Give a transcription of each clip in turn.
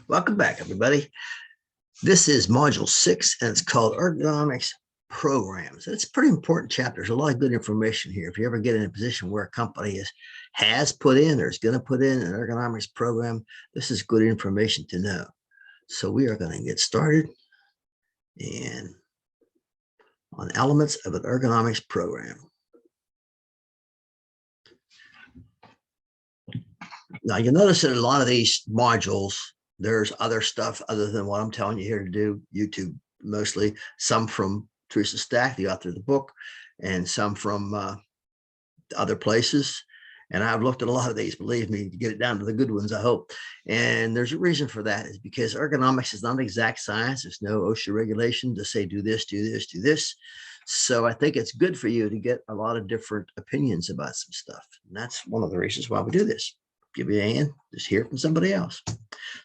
Welcome back, everybody. This is Module 6, and it's called Ergonomics Programs. It's a pretty important chapter. There's a lot of good information here. If you ever get in a position where a company has put in or is going to put in an ergonomics program, this is good information to know. So we are going to get started and on elements of an ergonomics program. Now, you'll notice that a lot of these modules, there's other stuff other than what I'm telling you here to do, YouTube mostly, some from Teresa Stack, the author of the book, and some from other places. And I've looked at a lot of these, believe me, to get it down to the good ones, I hope. And there's a reason for that, is because ergonomics is not an exact science. There's no OSHA regulation to say, do this, do this, do this. So I think it's good for you to get a lot of different opinions about some stuff. And that's one of the reasons why we do this. Give you a hand, just hear from somebody else.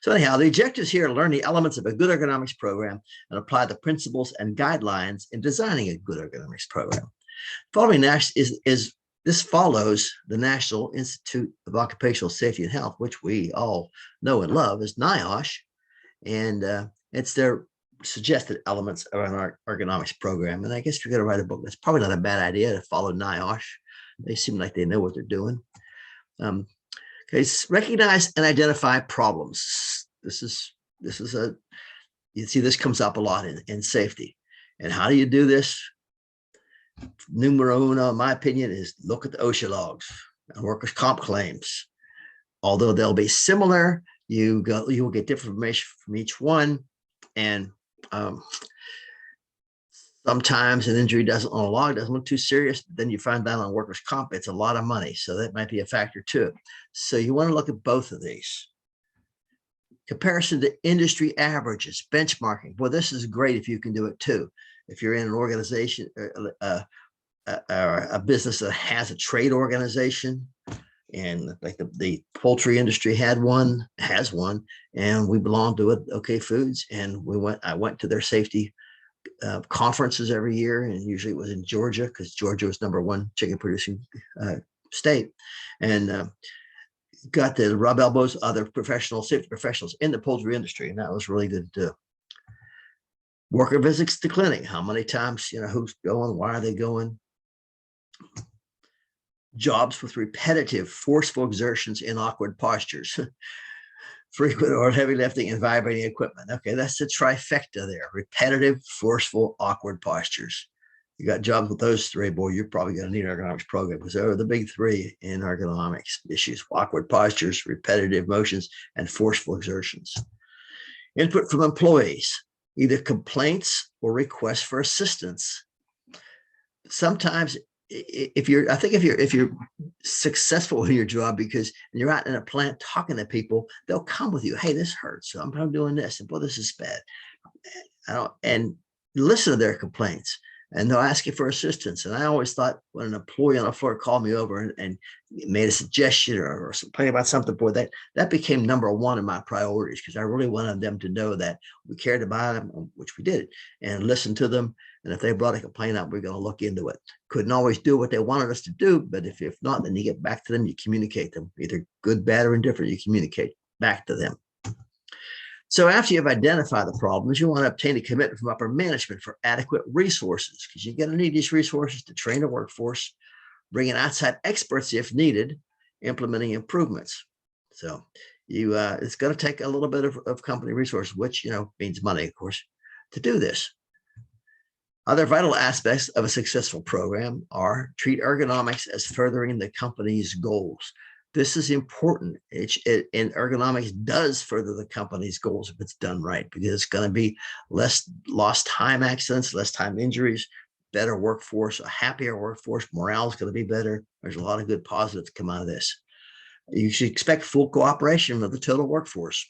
So anyhow, the objectives here are to learn the elements of a good ergonomics program and apply the principles and guidelines in designing a good ergonomics program. Following this follows the National Institute of Occupational Safety and Health, which we all know and love as NIOSH, and it's their suggested elements of an ergonomics program. And I guess if you're going to write a book, that's probably not a bad idea to follow NIOSH. They seem like they know what they're doing. Okay, recognize and identify problems. This is you see this comes up a lot in safety. And how do you do this? Numero uno, in my opinion, is look at the OSHA logs and workers' comp claims. Although they'll be similar, you will get different information from each one. And sometimes an injury doesn't on a log doesn't look too serious. Then you find out on workers' comp, it's a lot of money. So that might be a factor too. So you want to look at both of these. Comparison to industry averages, benchmarking. Well, this is great if you can do it too. If you're in an organization, a business that has a trade organization, and like the poultry industry has one, and we belong to it, OK Foods, and I went to their safety conferences every year, and usually it was in Georgia because Georgia was #1 chicken producing state, and got to rub elbows with other safety professionals in the poultry industry, and that was really good to do. Worker visits to clinic, how many times, who's going, why are they going? Jobs with repetitive, forceful exertions in awkward postures. Frequent or heavy lifting and vibrating equipment. Okay, that's the trifecta there. Repetitive, forceful, awkward postures. You got jobs with those three, boy, you're probably going to need an ergonomics program, because they're the big three in ergonomics issues: awkward postures, repetitive motions, and forceful exertions. Input from employees, either complaints or requests for assistance. Sometimes if you're successful in your job, because you're out in a plant talking to people, they'll come with you. Hey, this hurts. So I'm doing this, and boy, this is bad. And listen to their complaints, and they'll ask you for assistance. And I always thought, when an employee on the floor called me over and made a suggestion or complained about something, boy, that became #1 in my priorities, because I really wanted them to know that we cared about them, which we did, and listen to them. And if they brought a complaint up, we're going to look into it. Couldn't always do what they wanted us to do, but if not, then you get back to them, you communicate them, either good, bad, or indifferent, you communicate back to them. So after you've identified the problems, you want to obtain a commitment from upper management for adequate resources, because you're going to need these resources to train the workforce, bring in outside experts if needed, implementing improvements. So it's going to take a little bit of company resources, which means money, of course, to do this. Other vital aspects of a successful program are treat ergonomics as furthering the company's goals. This is important, and ergonomics does further the company's goals if it's done right, because it's going to be less lost time accidents, less time injuries, better workforce, a happier workforce, morale is going to be better. There's a lot of good positives come out of this. You should expect full cooperation of the total workforce.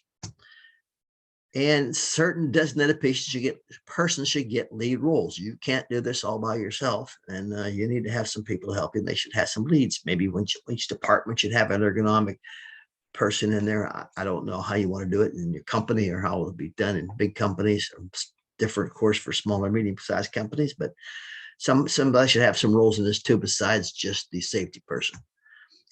And certain designated persons should get lead roles. You can't do this all by yourself, and you need to have some people to help you. And they should have some leads. Maybe each department should have an ergonomic person in there. I don't know how you want to do it in your company, or how it will be done in big companies, or different, of course, for smaller, medium-sized companies. But somebody should have some roles in this too, besides just the safety person.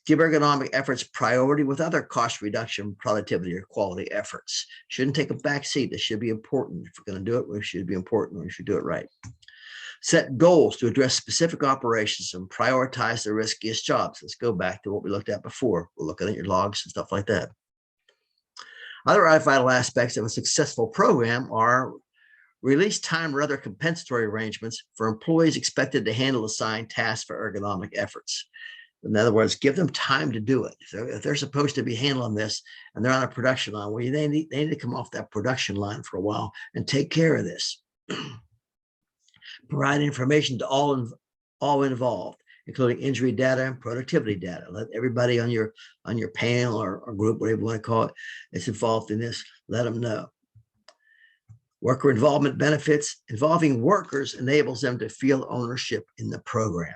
Give ergonomic efforts priority with other cost reduction, productivity, or quality efforts. Shouldn't take a back seat. This should be important. If we're going to do it, we should be important. We should do it right. Set goals to address specific operations and prioritize the riskiest jobs. Let's go back to what we looked at before. We're looking at your logs and stuff like that. Other vital aspects of a successful program are release time or other compensatory arrangements for employees expected to handle assigned tasks for ergonomic efforts. In other words, give them time to do it. If they're supposed to be handling this and they're on a production line, well, they need to come off that production line for a while and take care of this. Provide information to all involved, including injury data and productivity data. Let everybody on your panel or group, whatever you want to call it, that's involved in this, let them know. Worker involvement benefits. Involving workers enables them to feel ownership in the program.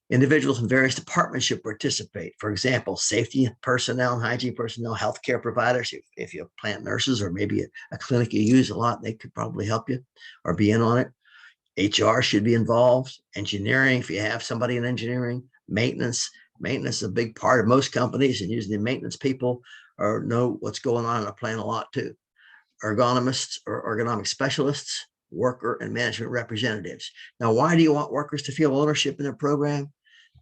Individuals in various departments should participate. For example, safety personnel and hygiene personnel, healthcare providers. If you have plant nurses or maybe a clinic you use a lot, they could probably help you or be in on it. HR should be involved. Engineering, if you have somebody in engineering. Maintenance is a big part of most companies, and usually maintenance people know what's going on in a plant a lot too. Ergonomists or ergonomic specialists, worker and management representatives. Now, why do you want workers to feel ownership in their program?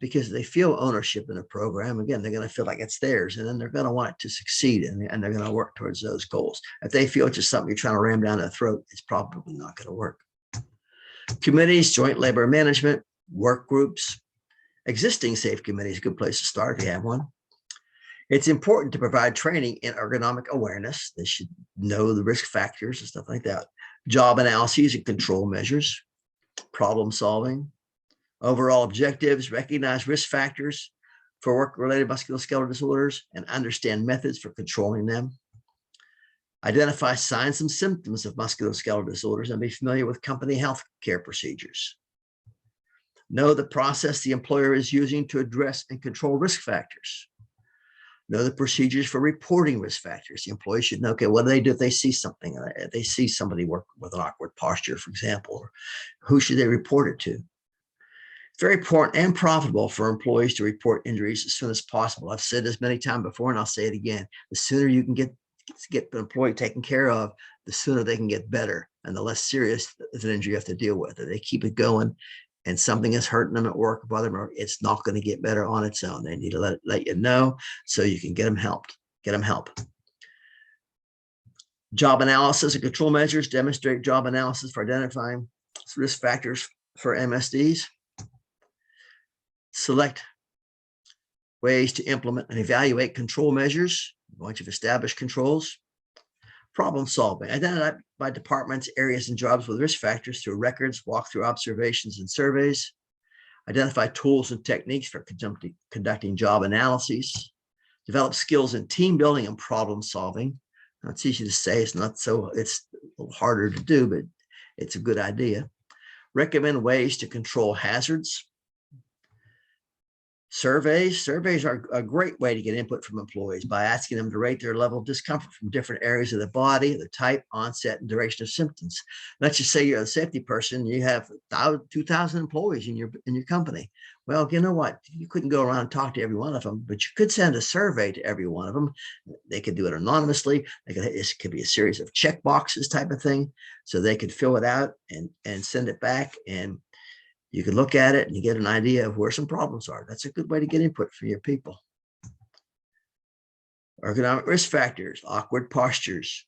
Because they feel ownership in a program, again, they're going to feel like it's theirs, and then they're going to want it to succeed, and they're going to work towards those goals. If they feel it's just something you're trying to ram down their throat, it's probably not going to work. Committees, joint labor management, work groups. Existing safe committees, a good place to start if you have one. It's important to provide training in ergonomic awareness. They should know the risk factors and stuff like that. Job analyses and control measures, problem solving, overall objectives, recognize risk factors for work-related musculoskeletal disorders and understand methods for controlling them. Identify signs and symptoms of musculoskeletal disorders and be familiar with company health care procedures. Know the process the employer is using to address and control risk factors. Know the procedures for reporting risk factors. The employee should know, okay, what do they do if they see something? If they see somebody work with an awkward posture, for example, or who should they report it to? It's very important and profitable for employees to report injuries as soon as possible. I've said this many times before, and I'll say it again. The sooner you can get the employee taken care of, the sooner they can get better, and the less serious an injury you have to deal with. If they keep it going and something is hurting them at work, it's not going to get better on its own. They need to let you know so you can get them helped. Get them help. Job analysis and control measures. Demonstrate job analysis for identifying risk factors for MSDs. Select ways to implement and evaluate control measures once you've established controls. Problem solving. Identify departments, areas, and jobs with risk factors through records, walkthrough observations, and surveys. Identify tools and techniques for conducting job analyses. Develop skills in team building and problem solving. Now, it's easy to say, it's a little harder to do, but it's a good idea. Recommend ways to control hazards. Surveys are a great way to get input from employees by asking them to rate their level of discomfort from different areas of the body, the type, onset, and duration of symptoms. Let's just say you're a safety person, you have 2,000 employees in your company. Well, you know what? You couldn't go around and talk to every one of them, but you could send a survey to every one of them. They could do it anonymously. It could be a series of check boxes type of thing, so they could fill it out and send it back, and you can look at it and you get an idea of where some problems are. That's a good way to get input for your people. Ergonomic risk factors, awkward postures,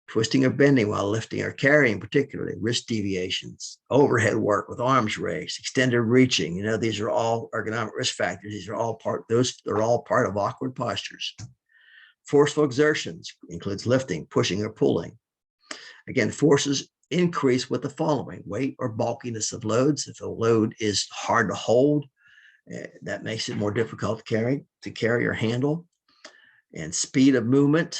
twisting or bending while lifting or carrying, particularly wrist deviations, overhead work with arms raised, extended reaching. These are all ergonomic risk factors. They're all part of awkward postures. Forceful exertions includes lifting, pushing, or pulling. Again, forces increase with the following: weight or bulkiness of loads. If a load is hard to hold, that makes it more difficult to carry or handle. And speed of movement,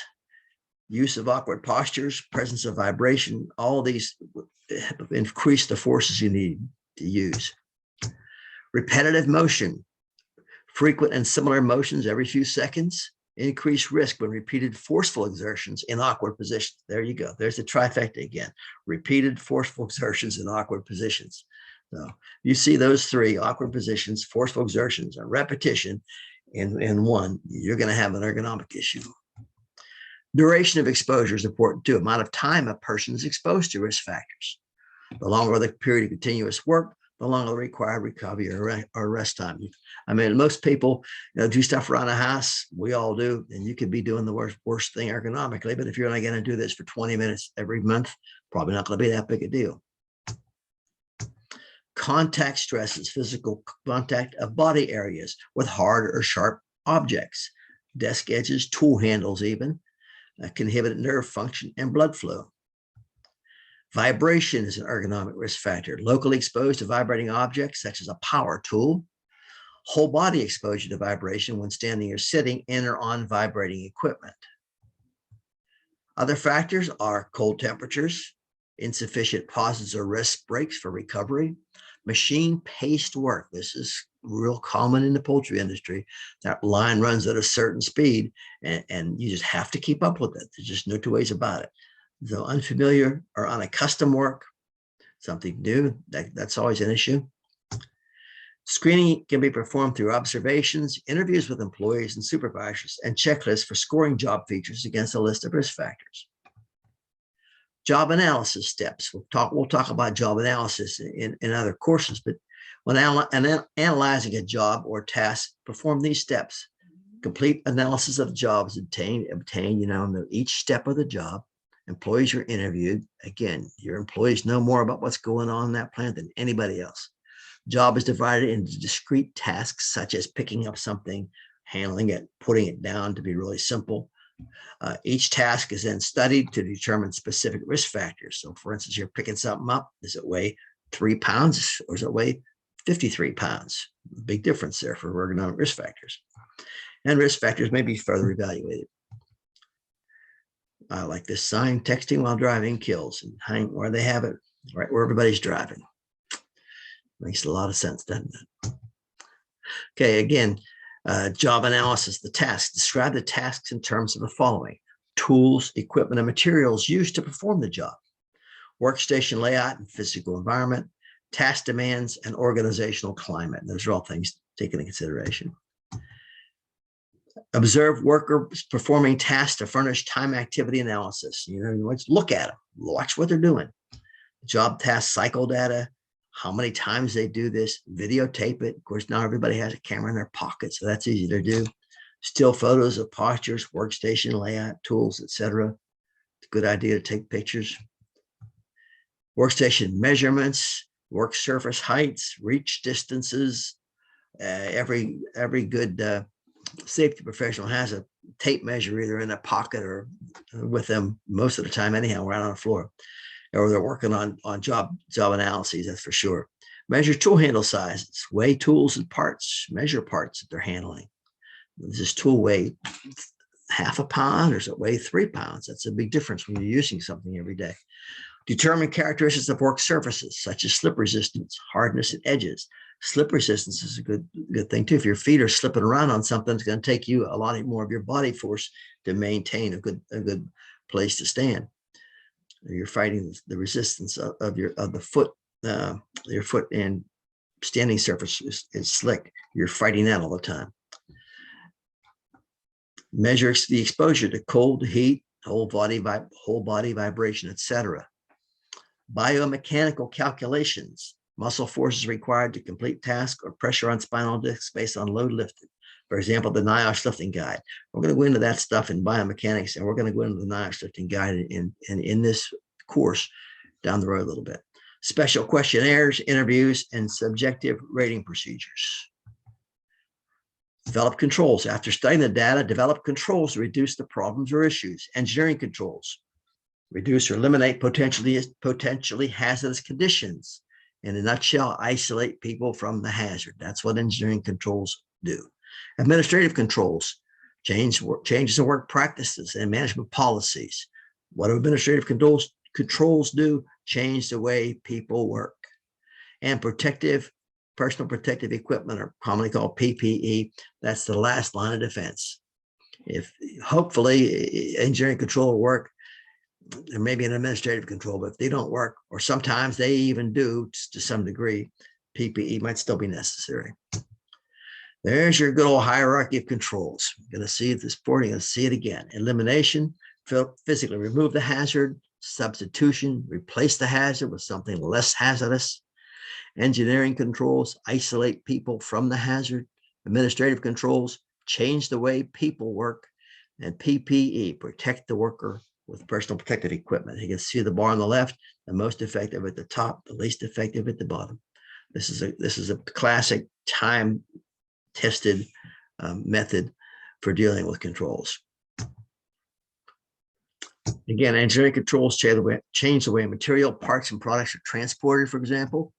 use of awkward postures, presence of vibration, all these increase the forces you need to use. Repetitive motion, frequent and similar motions every few seconds, increase risk when repeated forceful exertions in awkward positions. There you go. There's the trifecta again. Repeated forceful exertions in awkward positions. So you see those three: awkward positions, forceful exertions, and repetition in one, you're going to have an ergonomic issue. Duration of exposure is important too. Amount of time a person is exposed to risk factors. The longer the period of continuous work, the longer the required recovery or rest time. I mean, most people, do stuff around the house. We all do, and you could be doing the worst thing ergonomically. But if you're only going to do this for 20 minutes every month, probably not going to be that big a deal. Contact stresses, physical contact of body areas with hard or sharp objects, desk edges, tool handles even, can inhibit nerve function and blood flow. Vibration is an ergonomic risk factor. Locally exposed to vibrating objects, such as a power tool. Whole body exposure to vibration when standing or sitting in or on vibrating equipment. Other factors are cold temperatures, insufficient pauses or rest breaks for recovery, machine-paced work. This is real common in the poultry industry. That line runs at a certain speed, and you just have to keep up with it. There's just no two ways about it. So unfamiliar or unaccustomed work, something new, that's always an issue. Screening can be performed through observations, interviews with employees and supervisors, and checklists for scoring job features against a list of risk factors. Job analysis steps. We'll talk about job analysis in other courses, but when analyzing a job or task, perform these steps. Complete analysis of the job is obtained, each step of the job. Employees are interviewed. Again, your employees know more about what's going on in that plant than anybody else. Job is divided into discrete tasks, such as picking up something, handling it, putting it down, to be really simple. Each task is then studied to determine specific risk factors. So for instance, you're picking something up. Does it weigh 3 pounds or does it weigh 53 pounds? Big difference there for ergonomic risk factors. And risk factors may be further evaluated. Like this sign, texting while driving kills, and hang where they have it, right where everybody's driving. Makes a lot of sense, doesn't it? Okay, again, job analysis, the task. Describe the tasks in terms of the following: tools, equipment, and materials used to perform the job, workstation layout and physical environment, task demands, and organizational climate. Those are all things taken into consideration. Observe workers performing tasks to furnish time activity analysis. Let's look at them, watch what they're doing. Job task cycle data, how many times they do this, videotape it. Of course, now everybody has a camera in their pocket, so that's easy to do. Still photos of postures, workstation layout, tools, etc. It's a good idea to take pictures. Workstation measurements, work surface heights, reach distances. Every good safety professional has a tape measure either in a pocket or with them most of the time anyhow, right on the floor, or they're working on job analyses, that's for sure. Measure tool handle sizes, weigh tools and parts, measure parts that they're handling. Does this tool weigh half a pound or does it weigh 3 pounds? That's a big difference when you're using something every day. Determine characteristics of work surfaces, such as slip resistance, hardness, and edges. Slip resistance is a good thing too. If your feet are slipping around on something, it's going to take you a lot more of your body force to maintain a good place to stand. You're fighting the resistance of the foot. Your foot and standing surface is slick. You're fighting that all the time. Measure the exposure to cold, heat, whole body vibration, etc. Biomechanical calculations. Muscle forces required to complete tasks or pressure on spinal discs based on load lifted. For example, the NIOSH lifting guide. We're going to go into that stuff in biomechanics, and we're going to go into the NIOSH lifting guide in this course down the road a little bit. Special questionnaires, interviews, and subjective rating procedures. Develop controls. After studying the data, develop controls to reduce the problems or issues. Engineering controls. Reduce or eliminate potentially hazardous conditions. In a nutshell, isolate people from the hazard. That's what engineering controls do. Administrative controls. Changes in work practices and management policies. What do administrative controls do? Change the way people work. And personal protective equipment, or commonly called PPE, that's the last line of defense. If hopefully engineering control will work, there may be an administrative control, but if they don't work, or sometimes they even do to some degree, PPE might still be necessary. There's your good old hierarchy of controls. You're going to see this before, you're going to see it again. Elimination, physically remove the hazard. Substitution, replace the hazard with something less hazardous. Engineering controls, isolate people from the hazard. Administrative controls, change the way people work. And PPE, protect the worker with personal protective equipment. You can see the bar on the left, the most effective at the top, the least effective at the bottom. This is a classic time-tested method for dealing with controls. Again, engineering controls change the way material, parts, and products are transported, for example.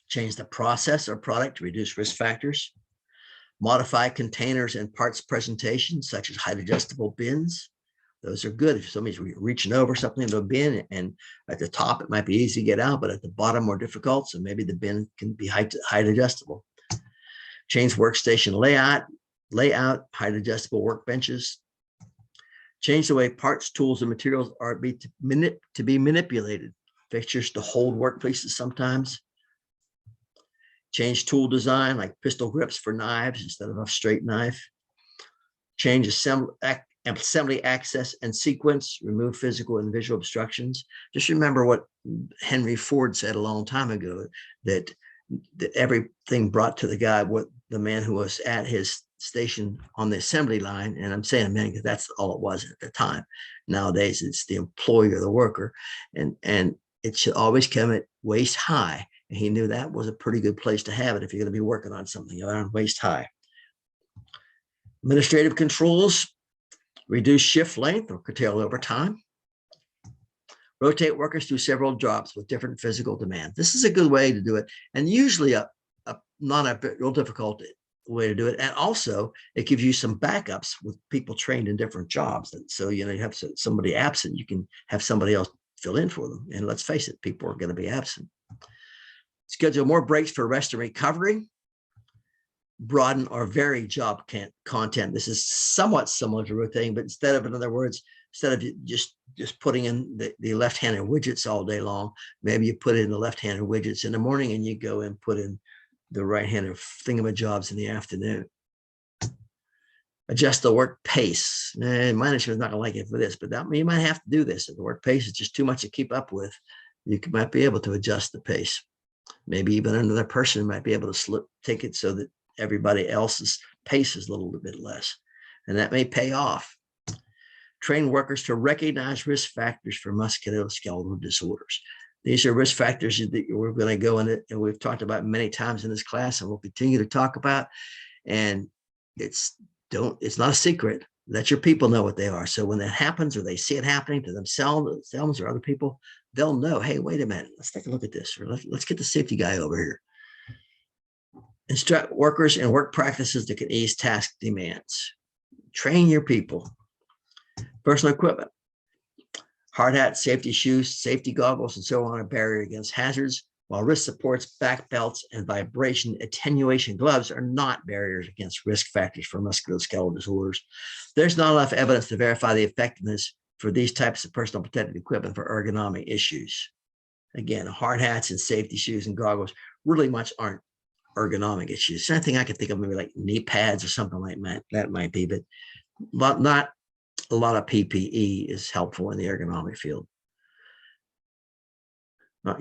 Change the process or product to reduce risk factors. Modify containers and parts presentation, such as height adjustable bins. Those are good if somebody's reaching over something into a bin, and at the top it might be easy to get out, but at the bottom more difficult, so maybe the bin can be height adjustable. Change workstation layout, height adjustable workbenches. Change the way parts, tools, and materials are to be manipulated. Fixtures to hold workpieces sometimes. Change tool design, like pistol grips for knives instead of a straight knife. Change assembly access and sequence, remove physical and visual obstructions. Just remember what Henry Ford said a long time ago, that everything brought to the guy, what the man who was at his station on the assembly line, and I'm saying a man because that's all it was at the time. Nowadays, it's the employer, the worker, and it should always come at waist high. And he knew that was a pretty good place to have it if you're going to be working on something around waist high. Administrative controls, reduce shift length or curtail overtime. Rotate workers through several jobs with different physical demands. This is a good way to do it, and usually not a real difficult way to do it. And also, it gives you some backups with people trained in different jobs. And so, you have somebody absent, you can have somebody else fill in for them. And let's face it, people are going to be absent. Schedule more breaks for rest and recovery. Broaden or vary job content. This is somewhat similar to rotating, but instead of, in other words, instead of just putting in the left-handed widgets all day long, maybe you put in the left-handed widgets in the morning and you go and put in the right-handed thingamajobs in the afternoon. Adjust the work pace. Management's not going to like it for this, but you might have to do this. If the work pace is just too much to keep up with, you might be able to adjust the pace. Maybe even another person might be able to take it so that everybody else's pace is a little bit less, and that may pay off. Train workers to recognize risk factors for musculoskeletal disorders. These are risk factors that we're going to go in it, and we've talked about many times in this class, and we'll continue to talk about. And it's not a secret. Let your people know what they are. So when that happens, or they see it happening to themselves or other people, they'll know, hey, wait a minute, let's take a look at this, or let's get the safety guy over here. Instruct workers in work practices that can ease task demands. Train your people. Personal equipment. Hard hat, safety shoes, safety goggles, and so on are a barrier against hazards, while wrist supports, back belts, and vibration attenuation gloves are not barriers against risk factors for musculoskeletal disorders. There's not enough evidence to verify the effectiveness for these types of personal protective equipment for ergonomic issues. Again, hard hats and safety shoes and goggles really much aren't ergonomic issues. Same thing I could think of, maybe like knee pads or something like that might be, but not a lot of PPE is helpful in the ergonomic field.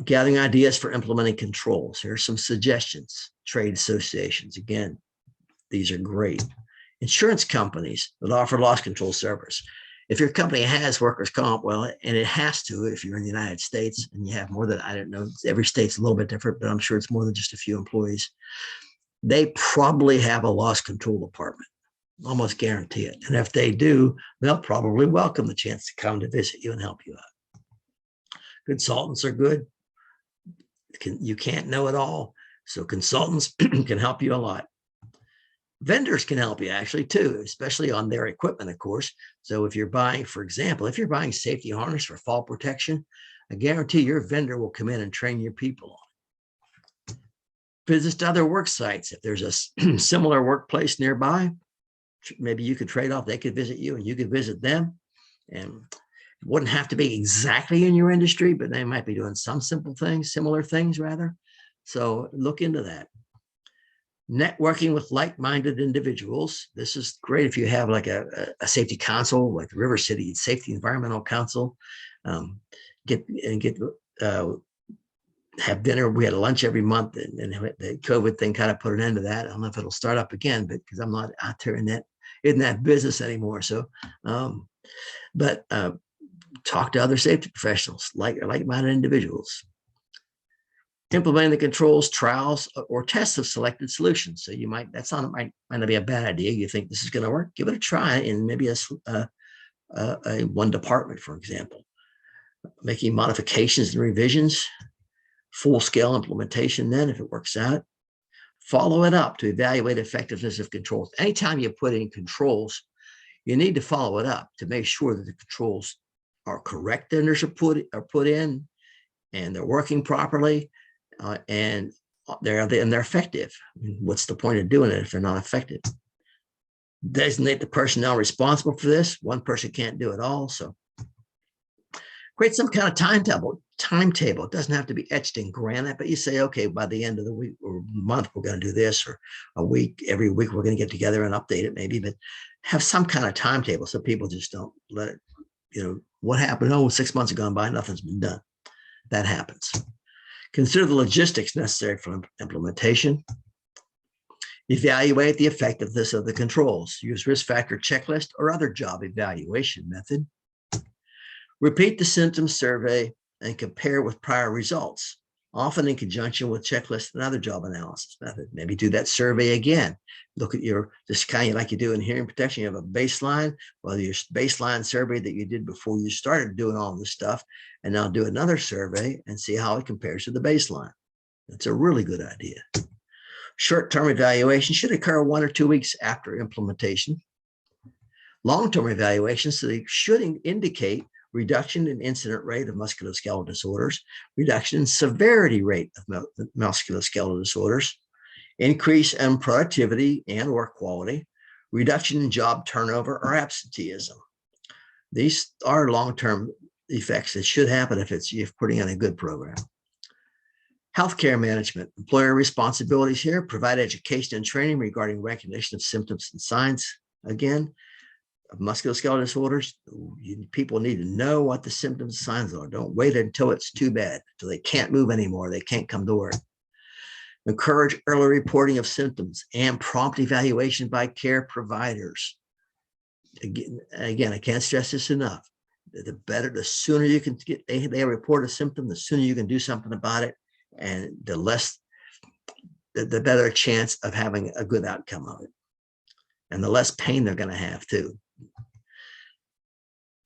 Gathering ideas for implementing controls. Here are some suggestions. Trade associations. Again, these are great. Insurance companies that offer loss control service. If your company has workers' comp, well, and it has to if you're in the United States and you have more than, I don't know, every state's a little bit different, but I'm sure it's more than just a few employees. They probably have a loss control department. Almost guarantee it. And if they do, they'll probably welcome the chance to come to visit you and help you out. Consultants are good. You can't know it all. So consultants can help you a lot. Vendors can help you actually too, especially on their equipment, of course. So if you're buying, for example, if you're buying safety harness for fall protection, I guarantee your vendor will come in and train your people on it. Visit other work sites. If there's a similar workplace nearby, maybe you could trade off. They could visit you and you could visit them. And Wouldn't have to be exactly in your industry, but they might be doing some simple things, similar things rather. So look into that. Networking with like-minded individuals. This is great if you have like a safety council, like the River City Safety Environmental Council. Get have dinner. We had a lunch every month, and the COVID thing kind of put an end to that. I don't know if it'll start up again, but because I'm not out there in that business anymore. So, but talk to other safety professionals, like-minded individuals. Implementing the controls, trials, or tests of selected solutions. So you might might not be a bad idea. You think this is going to work? Give it a try in maybe a one department, for example. Making modifications and revisions, full-scale implementation. Then, if it works out, follow it up to evaluate effectiveness of controls. Anytime you put in controls, you need to follow it up to make sure that the controls are correct and are put in, and they're working properly. And they're effective. What's the point of doing it if they're not effective? Designate the personnel responsible for this. One person can't do it all. So create some kind of timetable. It doesn't have to be etched in granite, but you say, okay, by the end of the week or month, we're going to do this, or every week we're going to get together and update it maybe, but have some kind of timetable so people just don't let it, what happened? Oh, 6 months have gone by, nothing's been done. That happens. Consider the logistics necessary for implementation. Evaluate the effectiveness of the controls. Use risk factor checklist or other job evaluation method. Repeat the symptoms survey and compare with prior results, often in conjunction with checklist and other job analysis method. Maybe do that survey again. Look at just kind of like you do in hearing protection. You have a baseline, well, your baseline survey that you did before you started doing all this stuff, and now do another survey and see how it compares to the baseline. That's a really good idea. Short-term evaluation should occur 1 or 2 weeks after implementation. Long-term evaluations, so they should indicate reduction in incident rate of musculoskeletal disorders, reduction in severity rate of musculoskeletal disorders, increase in productivity and work quality, reduction in job turnover or absenteeism. These are long-term effects that should happen if you're putting in a good program. Healthcare management, employer responsibilities here, provide education and training regarding recognition of symptoms and signs. Again, of musculoskeletal disorders, people need to know what the symptoms and signs are. Don't wait until it's too bad, until they can't move anymore, they can't come to work. Encourage early reporting of symptoms and prompt evaluation by care providers. Again, I can't stress this enough. The sooner you can get, they report a symptom, the sooner you can do something about it, and the better chance of having a good outcome of it, and the less pain they're going to have too.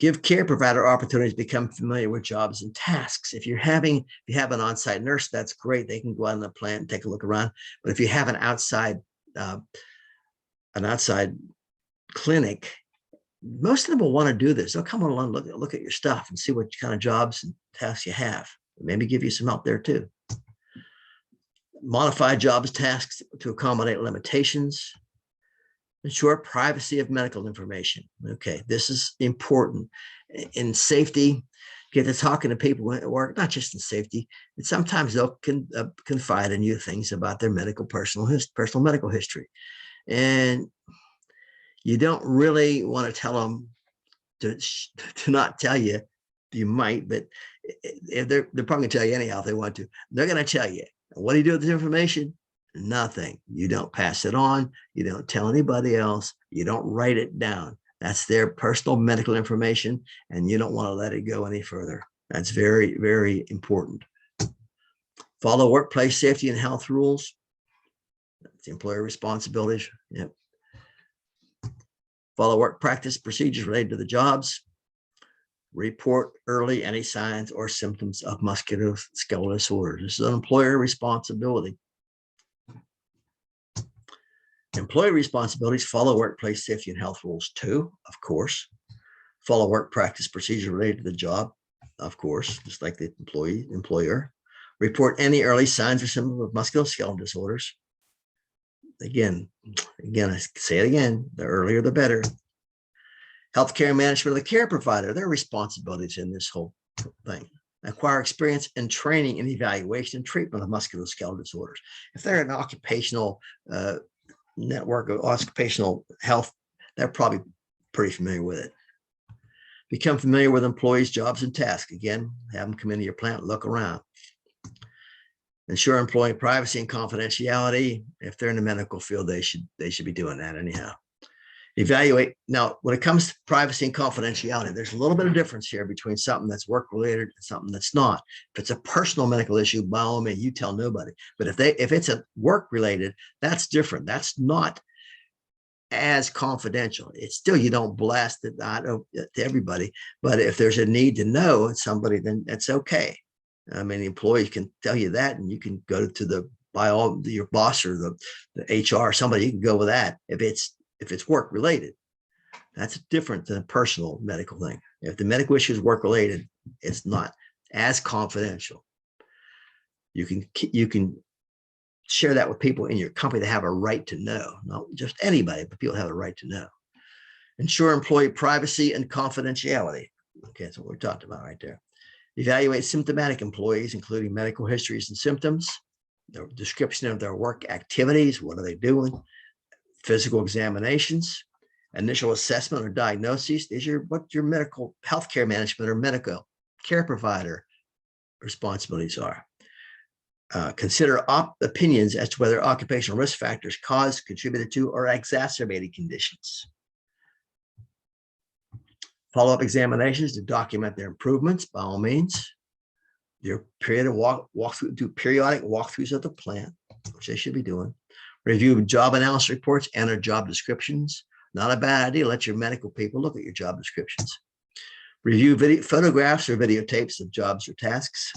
Give care provider opportunities to become familiar with jobs and tasks. If you have an on-site nurse, that's great. They can go out in the plant and take a look around. But if you have an outside clinic, most of them will want to do this. They'll come along, look at your stuff and see what kind of jobs and tasks you have. Maybe give you some help there too. Modify jobs tasks to accommodate limitations. Ensure privacy of medical information. Okay, this is important. In safety, get to talking to people at work, not just in safety, and sometimes they'll confide in you things about their personal medical history. And you don't really want to tell them to not tell you. You might, but they're probably going to tell you anyhow if they want to. They're going to tell you. What do you do with this information? Nothing. You don't pass it on. You don't tell anybody else. You don't write it down. That's their personal medical information, and you don't want to let it go any further. That's very, very important. Follow workplace safety and health rules. That's the employer responsibilities. Yep. Follow work practice procedures related to the jobs. Report early any signs or symptoms of musculoskeletal disorders. This is an employer responsibility. Employee responsibilities: follow workplace safety and health rules too, of course. Follow work practice procedures related to the job, of course, just like the employer. Report any early signs or symptoms of musculoskeletal disorders. Again, I say it again, the earlier the better. Healthcare management of the care provider, their responsibilities in this whole thing. Acquire experience in training and evaluation and treatment of musculoskeletal disorders. If they're an occupational network of occupational health, they're probably pretty familiar with it. Become familiar with employees' jobs and tasks. Again, have them come into your plant, look around. Ensure employee privacy and confidentiality. If they're in the medical field, they should be doing that anyhow. Evaluate. Now, when it comes to privacy and confidentiality, there's a little bit of difference here between something that's work-related and something that's not. If it's a personal medical issue, by all means, you tell nobody. But if it's a work-related, that's different. That's not as confidential. It's still, you don't blast it out to everybody. But if there's a need to know somebody, then that's okay. I mean, the employees can tell you that, and you can go to your boss or the HR, somebody, you can go with that. If it's work related, that's different than a personal medical thing. If the medical issue is work related, it's not as confidential. You can share that with people in your company that have a right to know, not just anybody, but people have a right to know. Ensure employee privacy and confidentiality. Okay, that's what we talked about right there. Evaluate symptomatic employees, including medical histories and symptoms, the description of their work activities, what are they doing, physical examinations, initial assessment or diagnoses. These are what your medical healthcare management or medical care provider responsibilities are. Consider opinions as to whether occupational risk factors caused, contributed to, or exacerbated conditions. Follow-up examinations to document their improvements, by all means. Your period of walkthrough, do periodic walkthroughs of the plant, which they should be doing. Review job analysis reports, enter job descriptions. Not a bad idea. Let your medical people look at your job descriptions. Review photographs or videotapes of jobs or tasks.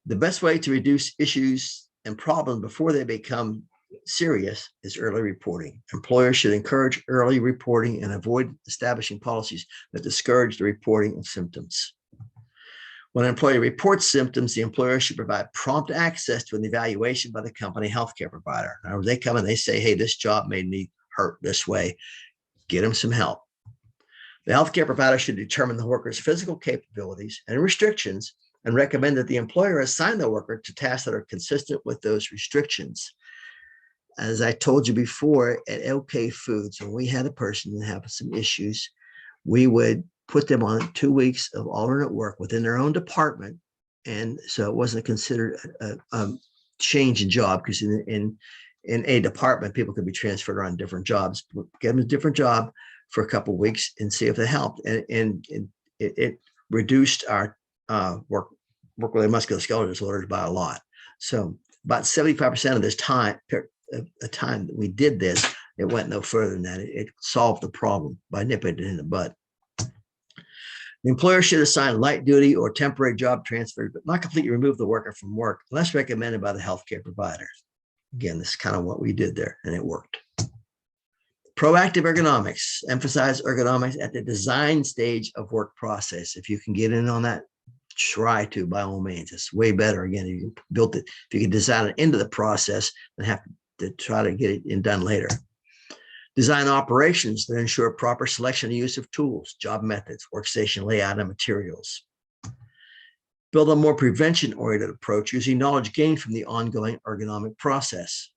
The best way to reduce issues and problems before they become serious is early reporting. Employers should encourage early reporting and avoid establishing policies that discourage the reporting of symptoms. When an employee reports symptoms, the employer should provide prompt access to an evaluation by the company healthcare provider. Now, they come and they say, hey, this job made me hurt this way. Get them some help. The healthcare provider should determine the worker's physical capabilities and restrictions and recommend that the employer assign the worker to tasks that are consistent with those restrictions. As I told you before, at OK Foods, when we had a person have some issues, we would put them on 2 weeks of alternate work within their own department. And so it wasn't considered a change in job, because in a department, people could be transferred around different jobs. Get them a different job for a couple of weeks and see if it helped. And it reduced our work-related musculoskeletal disorders by a lot. So about 75% of this time, the time that we did this, it went no further than that. It solved the problem by nipping it in the bud. The employer should assign light duty or temporary job transfer, but not completely remove the worker from work unless recommended by the healthcare provider. Again, this is kind of what we did there, and it worked. Proactive ergonomics. Emphasize ergonomics at the design stage of work process. If you can get in on that, try to, by all means. It's way better. Again, if you can build it, if you can design it into the process, then have to try to get it done later. Design operations that ensure proper selection and use of tools, job methods, workstation layout, and materials. Build a more prevention-oriented approach using knowledge gained from the ongoing ergonomic process.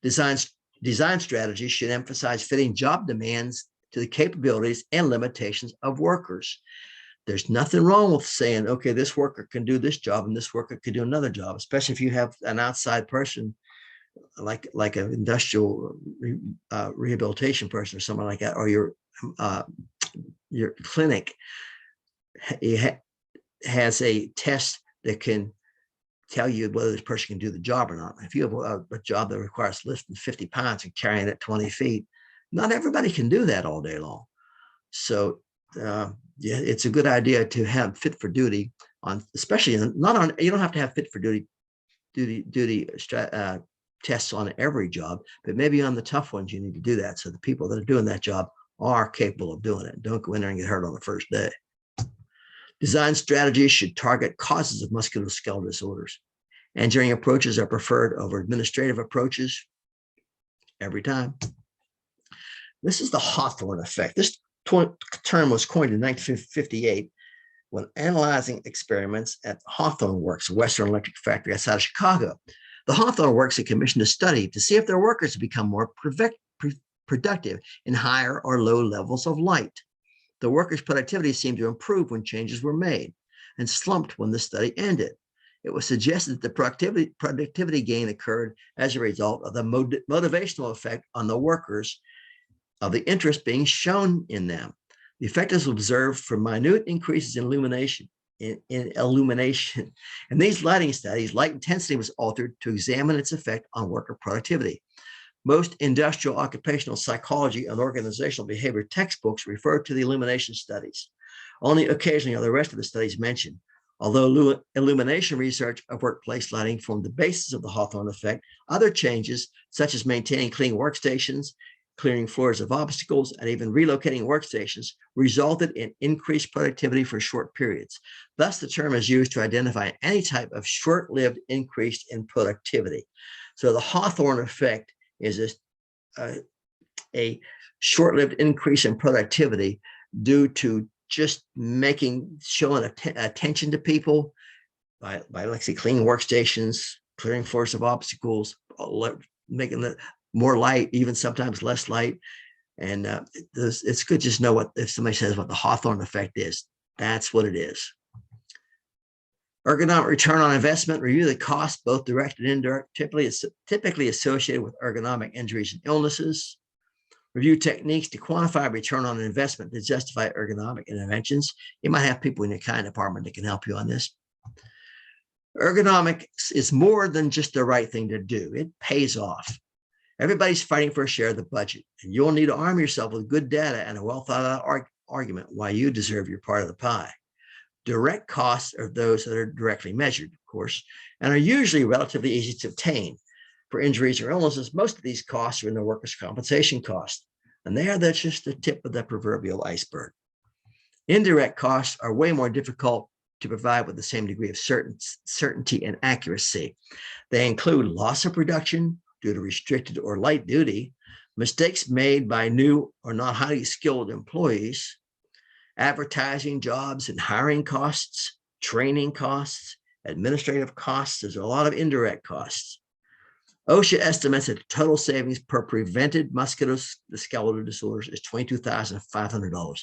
Design strategies should emphasize fitting job demands to the capabilities and limitations of workers. There's nothing wrong with saying, okay, this worker can do this job and this worker can do another job, especially if you have an outside person like an industrial rehabilitation person or someone like that, or your clinic has a test that can tell you whether this person can do the job or not. If you have a job that requires lifting 50 pounds and carrying it 20 feet, not everybody can do that all day long. So yeah, it's a good idea to have fit for duty on, especially not on, you don't have to have fit for duty tests on every job, but maybe on the tough ones, you need to do that. So the people that are doing that job are capable of doing it. Don't go in there and get hurt on the first day. Design strategies should target causes of musculoskeletal disorders. Engineering approaches are preferred over administrative approaches every time. This is the Hawthorne effect. This term was coined in 1958 when analyzing experiments at Hawthorne Works, a Western Electric factory outside of Chicago. The Hawthorne Works had commissioned a study to see if their workers would become more productive in higher or low levels of light. The workers' productivity seemed to improve when changes were made and slumped when the study ended. It was suggested that the productivity gain occurred as a result of the motivational effect on the workers of the interest being shown in them. The effect is observed from minute increases in illumination. In these lighting studies, light intensity was altered to examine its effect on worker productivity. Most industrial occupational psychology and organizational behavior textbooks refer to the illumination studies. Only occasionally are the rest of the studies mentioned. Although illumination research of workplace lighting formed the basis of the Hawthorne effect, other changes, such as maintaining clean workstations, clearing floors of obstacles, and even relocating workstations, resulted in increased productivity for short periods. Thus, the term is used to identify any type of short-lived increase in productivity. So the Hawthorne effect is a short-lived increase in productivity due to just showing attention to people by let's say, cleaning workstations, clearing floors of obstacles, making the more light, even sometimes less light. And it's good to just know what, if somebody says what the Hawthorne effect is, that's what it is. Ergonomic return on investment, review the costs, both direct and indirect, typically associated with ergonomic injuries and illnesses. Review techniques to quantify return on investment to justify ergonomic interventions. You might have people in your kind department that can help you on this. Ergonomics is more than just the right thing to do. It pays off. Everybody's fighting for a share of the budget, and you'll need to arm yourself with good data and a well-thought-out argument why you deserve your part of the pie. Direct costs are those that are directly measured, of course, and are usually relatively easy to obtain. For injuries or illnesses, most of these costs are in the workers' compensation cost, and that's just the tip of the proverbial iceberg. Indirect costs are way more difficult to provide with the same degree of certainty and accuracy. They include loss of production due to restricted or light duty, mistakes made by new or not highly skilled employees, advertising jobs and hiring costs, training costs, administrative costs. There's a lot of indirect costs. OSHA estimates that the total savings per prevented musculoskeletal disorders is $22,500.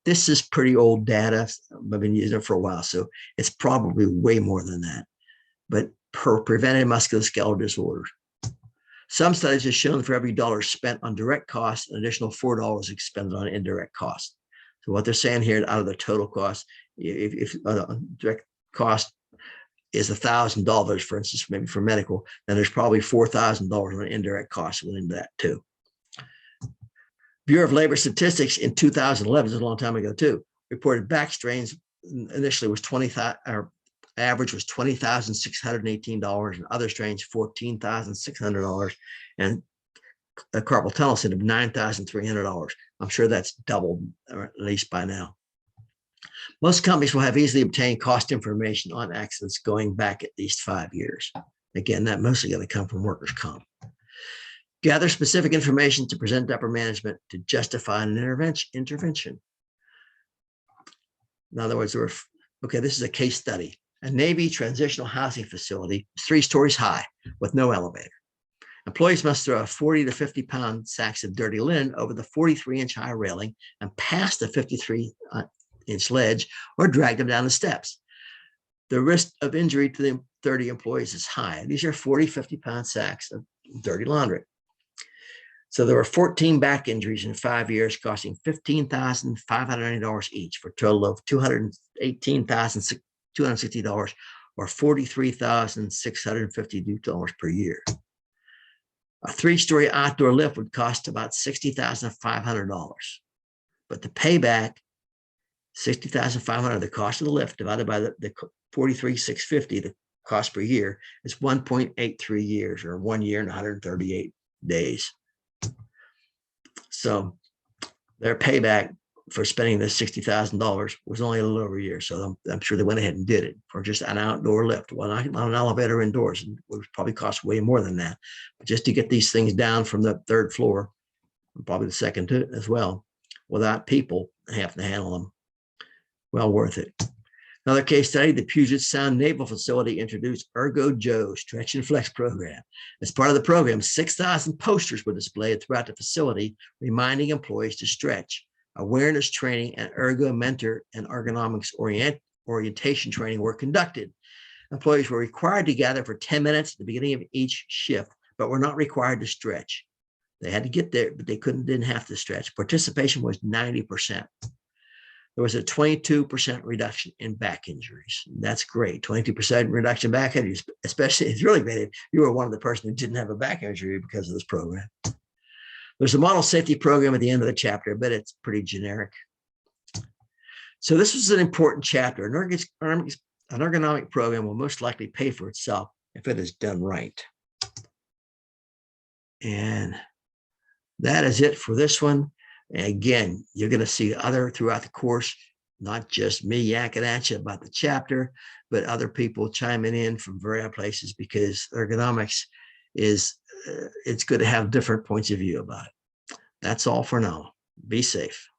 This is pretty old data. I've been using it for a while, so it's probably way more than that. But per prevented musculoskeletal disorders. Some studies have shown for every dollar spent on direct costs, an additional $4 expended on indirect costs. So what they're saying here, out of the total cost, if direct cost is $1,000, for instance, maybe for medical, then there's probably $4,000 on indirect costs within that too. Bureau of Labor Statistics in 2011, this is a long time ago too, reported back strains initially was average was $20,618, and other strains $14,600, and a carpal tunnel syndrome $9,300. I'm sure that's doubled, or at least by now. Most companies will have easily obtained cost information on accidents going back at least 5 years. Again, that mostly going to come from workers' comp. Gather specific information to present to upper management to justify an intervention. In other words, this is a case study. A Navy transitional housing facility is 3 stories high with no elevator. Employees must throw 40 to 50-pound sacks of dirty linen over the 43-inch high railing and past the 53-inch ledge, or drag them down the steps. The risk of injury to the 30 employees is high. These are 40, 50-pound sacks of dirty laundry. So there were 14 back injuries in 5 years, costing $15,590 each, for a total of $218,260, or $43,652 per year. A 3-story outdoor lift would cost about $60,500, but the payback, $60,500, the cost of the lift divided by the $43,650, the cost per year, is 1.83 years, or 1 year and 138 days. So their payback for spending this $60,000 was only a little over a year. So I'm sure they went ahead and did it for just an outdoor lift. Well, not an elevator indoors, and it would probably cost way more than that. But just to get these things down from the 3rd floor, probably the 2nd too, as well, without people having to handle them. Well worth it. Another case study, the Puget Sound Naval Facility introduced Ergo Joe Stretch and Flex program. As part of the program, 6,000 posters were displayed throughout the facility, reminding employees to stretch. Awareness training and ergo mentor and ergonomics orientation training were conducted. Employees were required to gather for 10 minutes at the beginning of each shift, but were not required to stretch. They had to get there, but they didn't have to stretch. Participation was 90%. There was a 22% reduction in back injuries. That's great. 22% reduction in back injuries, especially it's really great if you were one of the person who didn't have a back injury because of this program. There's a model safety program at the end of the chapter, but it's pretty generic. So this was an important chapter. An ergonomic program will most likely pay for itself if it is done right. And that is it for this one. And again, you're going to see other throughout the course, not just me yakking at you about the chapter, but other people chiming in from various places, because ergonomics is, it's good to have different points of view about it. That's all for now. Be safe.